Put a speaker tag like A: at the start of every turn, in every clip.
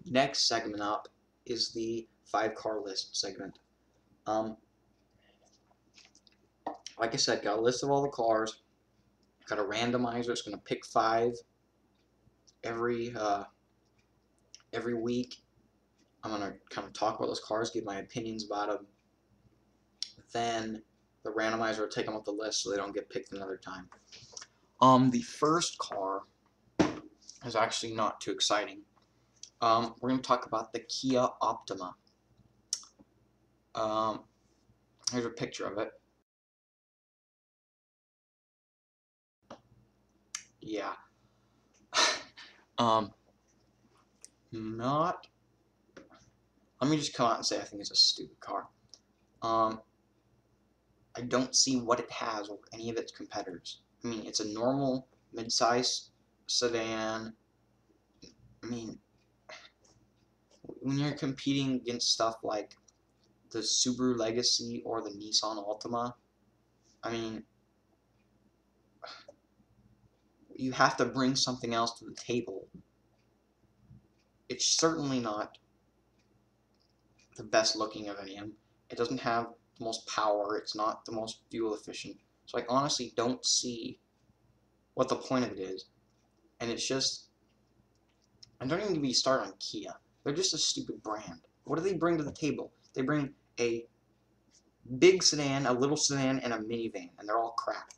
A: Next segment up is the 5-car list segment. Um, like I said, got a list of all the cars. Got a randomizer. It's going to pick 5 every every week. I'm going to kind of talk about those cars, give my opinions about them. Then the randomizer will take them off the list so they don't get picked another time. The first car is actually not too exciting. We're going to talk about the Kia Optima. Here's a picture of it. Yeah. Not. Let me just come out and say I think it's a stupid car. I don't see what it has over any of its competitors. I mean, it's a normal mid-size sedan. I mean, when you're competing against stuff like the Subaru Legacy or the Nissan Altima, I mean, you have to bring something else to the table. It's certainly not the best looking of any of them. It doesn't have the most power. It's not the most fuel efficient. So I honestly don't see what the point of it is. And it's just, I don't even get me started on Kia. They're just a stupid brand. What do they bring to the table? They bring a big sedan, a little sedan, and a minivan, and they're all crap.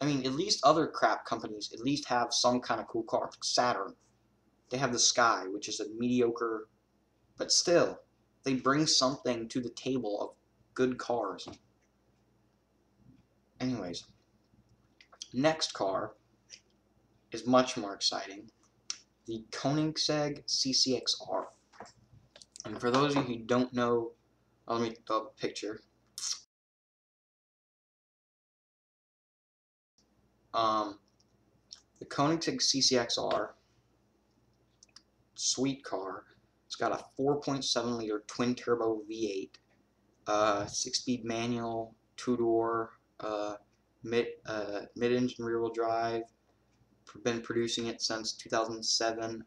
A: I mean, at least other crap companies at least have some kind of cool car. Saturn, they have the Sky, which is a mediocre, but still, they bring something to the table of good cars. Anyways, next car is much more exciting. The Koenigsegg CCXR. And for those of you who don't know, let me throw up a picture. The Koenigsegg CCXR, sweet car. It's got a 4.7 liter twin turbo V8, 6-speed manual, 2-door, mid-engine rear-wheel drive. Been producing it since 2007.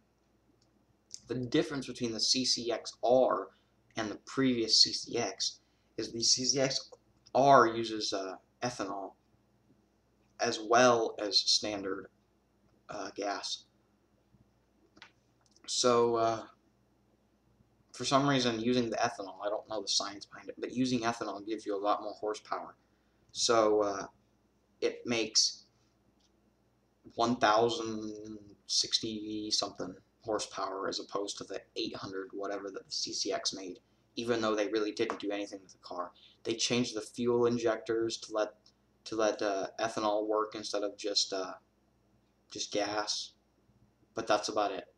A: The difference between the CCXR and the previous CCX is the CCXR uses ethanol as well as standard gas. So for some reason, using the ethanol, I don't know the science behind it, but using ethanol gives you a lot more horsepower. So it makes 1,060 something horsepower as opposed to the 800 whatever that the CCX made, even though they really didn't do anything with the car. They changed the fuel injectors to let ethanol work instead of just gas, but that's about it.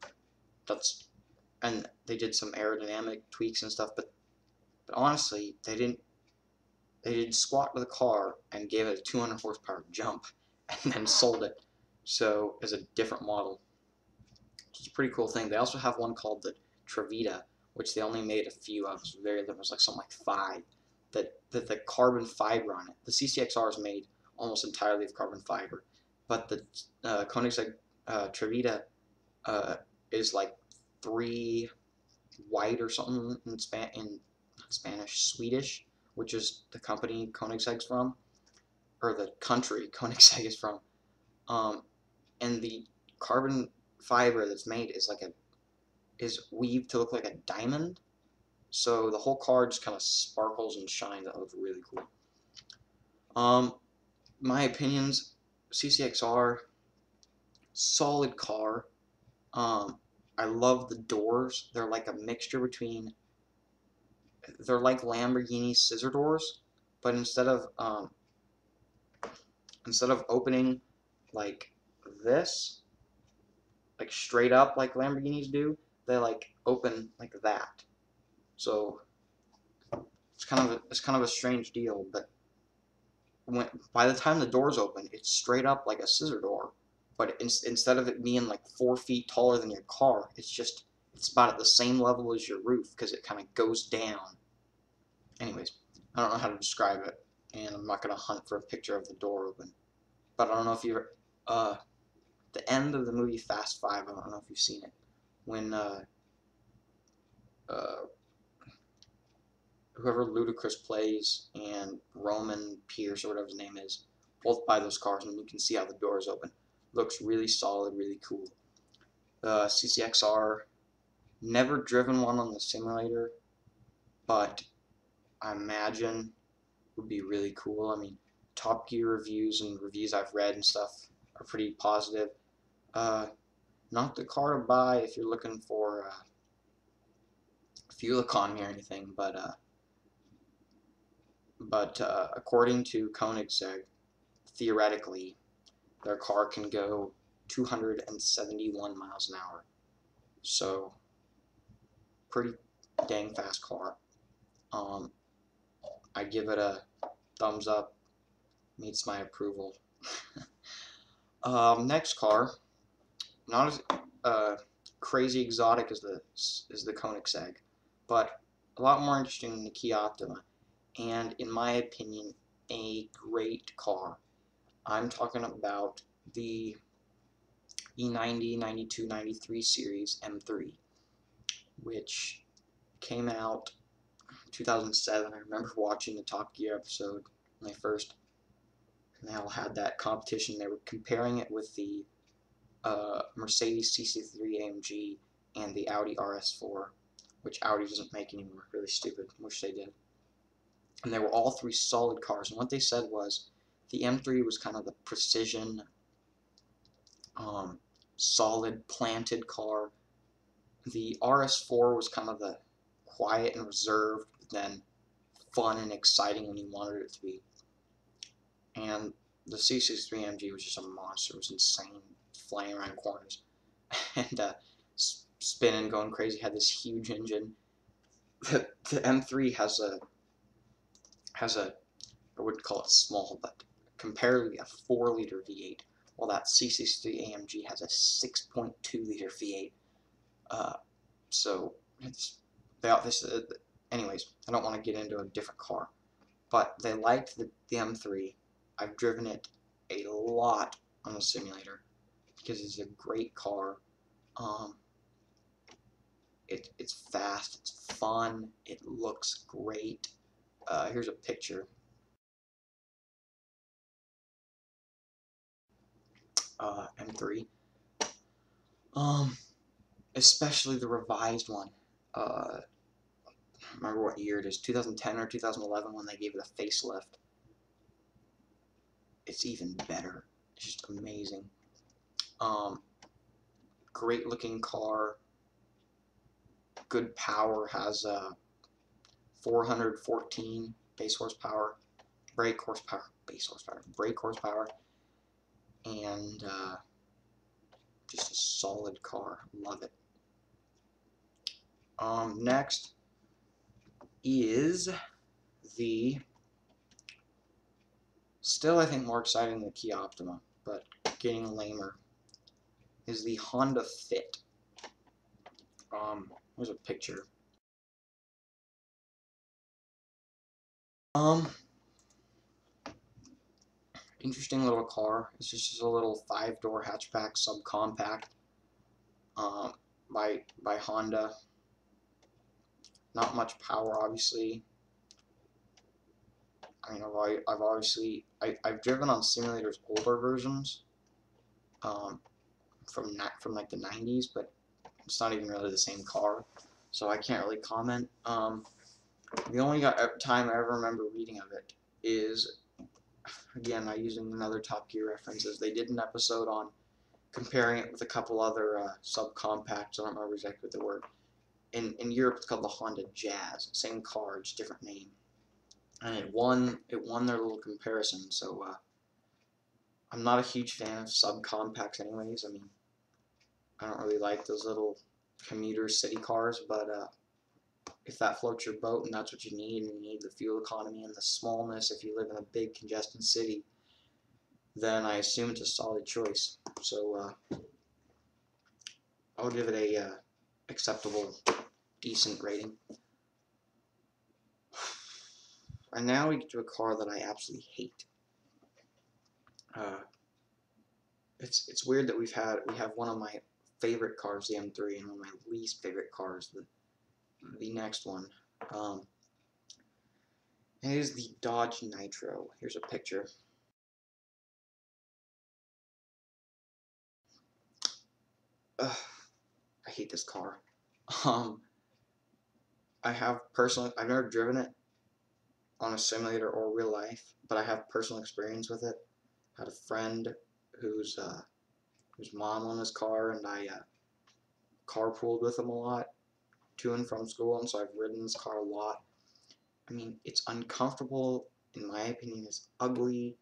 A: And they did some aerodynamic tweaks and stuff, but honestly, they did squat to the car and gave it a 200 horsepower jump and then sold it so as a different model. It's a pretty cool thing. They also have one called the Trevita, which they only made a few of. It was very limited. It was like something like 5 that the carbon fiber on it. The CCXR is made almost entirely of carbon fiber, but the Koenigsegg Trevita is like 3 white or something in Spanish, Swedish, which is the company Koenigsegg's from, or the country Koenigsegg is from. And the carbon fiber that's made is weaved to look like a diamond, so the whole car just kind of sparkles and shines. That looks really cool. My opinions: CCXR, solid car. I love the doors. They're like a mixture between. They're like Lamborghini scissor doors, but instead of opening like this, like straight up like Lamborghinis do, they like open like that. So it's kind of a strange deal, but by the time the doors open, it's straight up like a scissor door. But instead of it being like 4 feet taller than your car, it's about at the same level as your roof because it kind of goes down. Anyways, I don't know how to describe it, and I'm not gonna hunt for a picture of the door open. But I don't know if you've the end of the movie Fast Five. I don't know if you've seen it. when uh, whoever Ludacris plays and Roman Pierce or whatever his name is, both buy those cars, and you can see how the doors open. Looks really solid, really cool. The CCXR, never driven one on the simulator, but I imagine would be really cool. I mean, Top Gear reviews and reviews I've read and stuff are pretty positive. Uh, Not the car to buy if you're looking for fuel economy or anything, but according to Koenigsegg, theoretically, their car can go 271 miles an hour. So, pretty dang fast car. Um, I give it a thumbs up. Meets my approval. Next car, not as crazy exotic as the Koenigsegg, but a lot more interesting than the Kia Optima, and in my opinion, a great car. I'm talking about the E90, 92, 93 series M3, which came out 2007. I remember watching the Top Gear episode when they all had that competition. They were comparing it with the Mercedes CC3 AMG and the Audi RS4, which Audi doesn't make anymore. Really stupid. Wish they did. And they were all three solid cars. And what they said was the M3 was kind of the precision, solid, planted car. The RS4 was kind of the quiet and reserved, but then fun and exciting when you wanted it to be. And the CC3 AMG was just a monster. It was insane, flying around corners and spinning, going crazy. Had this huge engine. The M3 has a I wouldn't call it small, but comparatively a 4-liter V8, while that CC3 AMG has a 6.2-liter V8. So anyways, I don't want to get into a different car, but they liked the M3. I've driven it a lot on the simulator because it's a great car. It's fast, it's fun, it looks great. Here's a picture. M3. Especially the revised one. I remember what year it is, 2010 or 2011 when they gave it a facelift. It's even better. It's just amazing. Great looking car. Good power. Has 414 base horsepower, brake horsepower, and just a solid car. Love it. Next is the still I think more exciting than the Kia Optima, but getting lamer, is the Honda Fit. Here's a picture. Interesting little car. It's just a little 5-door hatchback subcompact by Honda. Not much power, obviously. I mean, I've driven on simulators older versions from like the 90s, but it's not even really the same car, so I can't really comment. The only time I ever remember reading of it is, again, I using another Top Gear references. They did an episode on comparing it with a couple other subcompacts. I don't remember exactly what they were. In Europe, it's called the Honda Jazz. Same car, just different name. And it won their little comparison. So I'm not a huge fan of subcompacts, anyways. I mean, I don't really like those little commuter city cars, but if that floats your boat and that's what you need, and you need the fuel economy and the smallness if you live in a big congested city, then I assume it's a solid choice. So I'll give it a acceptable, decent rating. And now we get to a car that I absolutely hate. It's weird that we have one of my favorite cars, the M3, and one of my least favorite cars, the next one. And it is the Dodge Nitro. Here's a picture. Ugh, I hate this car. I've never driven it on a simulator or real life, but I have personal experience with it. I had a friend whose mom owned this car, and I carpooled with him a lot to and from school, and so I've ridden this car a lot. I mean, it's uncomfortable. In my opinion, it's ugly.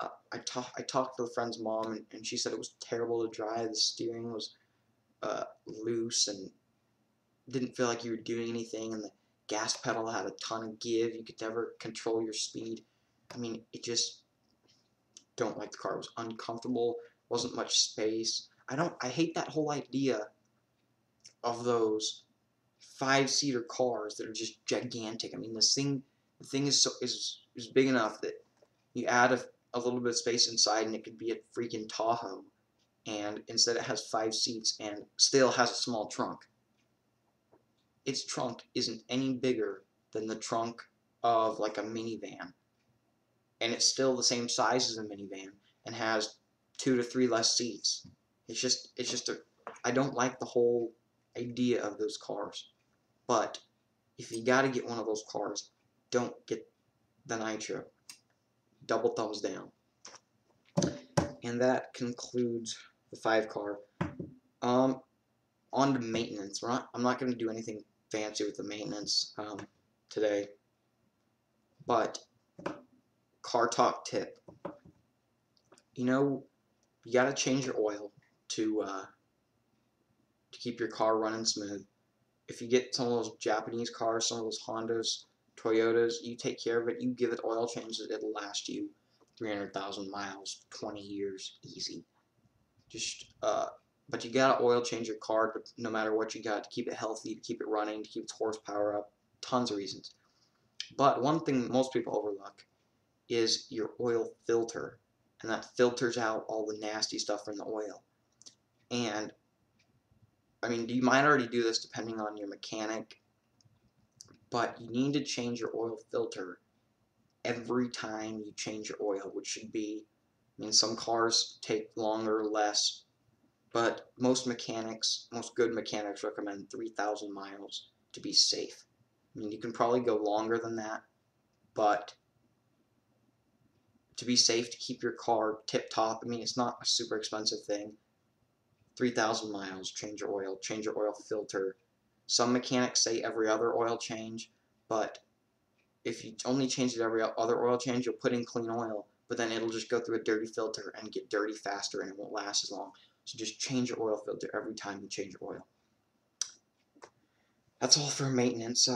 A: I talked to the friend's mom, and she said it was terrible to drive. The steering was loose and didn't feel like you were doing anything, and the gas pedal had a ton of give. You could never control your speed. I mean, it just don't like the car. It was uncomfortable. Wasn't much space. I hate that whole idea of those 5-seater cars that are just gigantic. I mean, the thing is big enough that you add a little bit of space inside, and it could be a freaking Tahoe. And instead, it has 5 seats and still has a small trunk. Its trunk isn't any bigger than the trunk of like a minivan, and it's still the same size as a minivan and has 2 to 3 less seats. I don't like the whole idea of those cars. But if you gotta get one of those cars, don't get the Nitro. Double thumbs down. And that concludes the 5 car. On to maintenance. I'm not gonna do anything fancy with the maintenance today. But car talk tip. You gotta change your oil to keep your car running smooth. If you get some of those Japanese cars, some of those Hondas, Toyotas, you take care of it, you give it oil changes, it'll last you 300,000 miles, 20 years, easy. But you gotta oil change your car no matter what you got, to keep it healthy, to keep it running, to keep its horsepower up, tons of reasons. But one thing most people overlook is your oil filter, and that filters out all the nasty stuff from the oil. And I mean, you might already do this depending on your mechanic, but you need to change your oil filter every time you change your oil, which should be, I mean, some cars take longer or less, but most good mechanics recommend 3,000 miles to be safe. I mean, you can probably go longer than that, but to be safe, to keep your car tip-top, I mean, it's not a super expensive thing. 3,000 miles, change your oil filter. Some mechanics say every other oil change, but if you only change it every other oil change, you'll put in clean oil, but then it'll just go through a dirty filter and get dirty faster, and it won't last as long. So just change your oil filter every time you change your oil. That's all for maintenance.